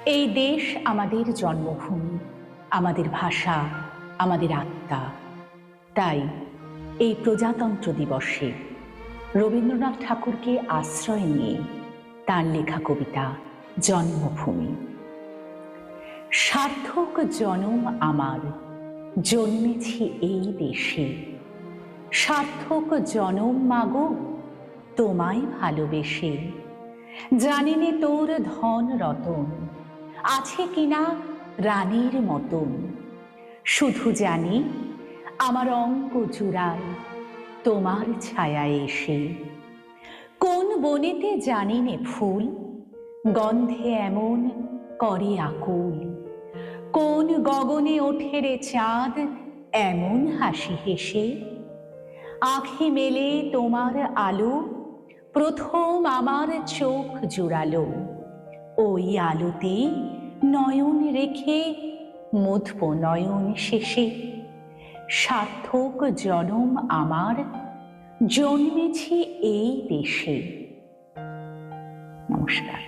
এই দেশ আমাদের জন্মভূমি, আমাদের ভাষা, আমাদের আত্মা। তাই এই প্রজাতন্ত্র দিবসে রবীন্দ্রনাথ ঠাকুরকে আশ্রয় নিয়ে তার লেখা কবিতা জন্মভূমি। সার্থক জনম আমার, জন্মেছি এই দেশে। সার্থক জনম মাগো, তোমায় ভালোবেসে। জানিনে তোর ধন রতন আছে কিনা রানীর মতন, শুধু জানি আমার অঙ্গ জুড়ায় তোমার ছায়ায় এসে। কোন বনেতে জানিনে ফুল গন্ধে এমন করে আকুল, কোন গগনে ওঠে রে চাঁদ এমন হাসি হেসে। আঁখি মেলে তোমার আলো প্রথম আমার চোখ জুড়ালো, ওই আলোতে নয়ন রেখে মুছব নয়ন শেষে। সার্থক জনম আমার, জন্মেছি এই দেশে। নমস্কার।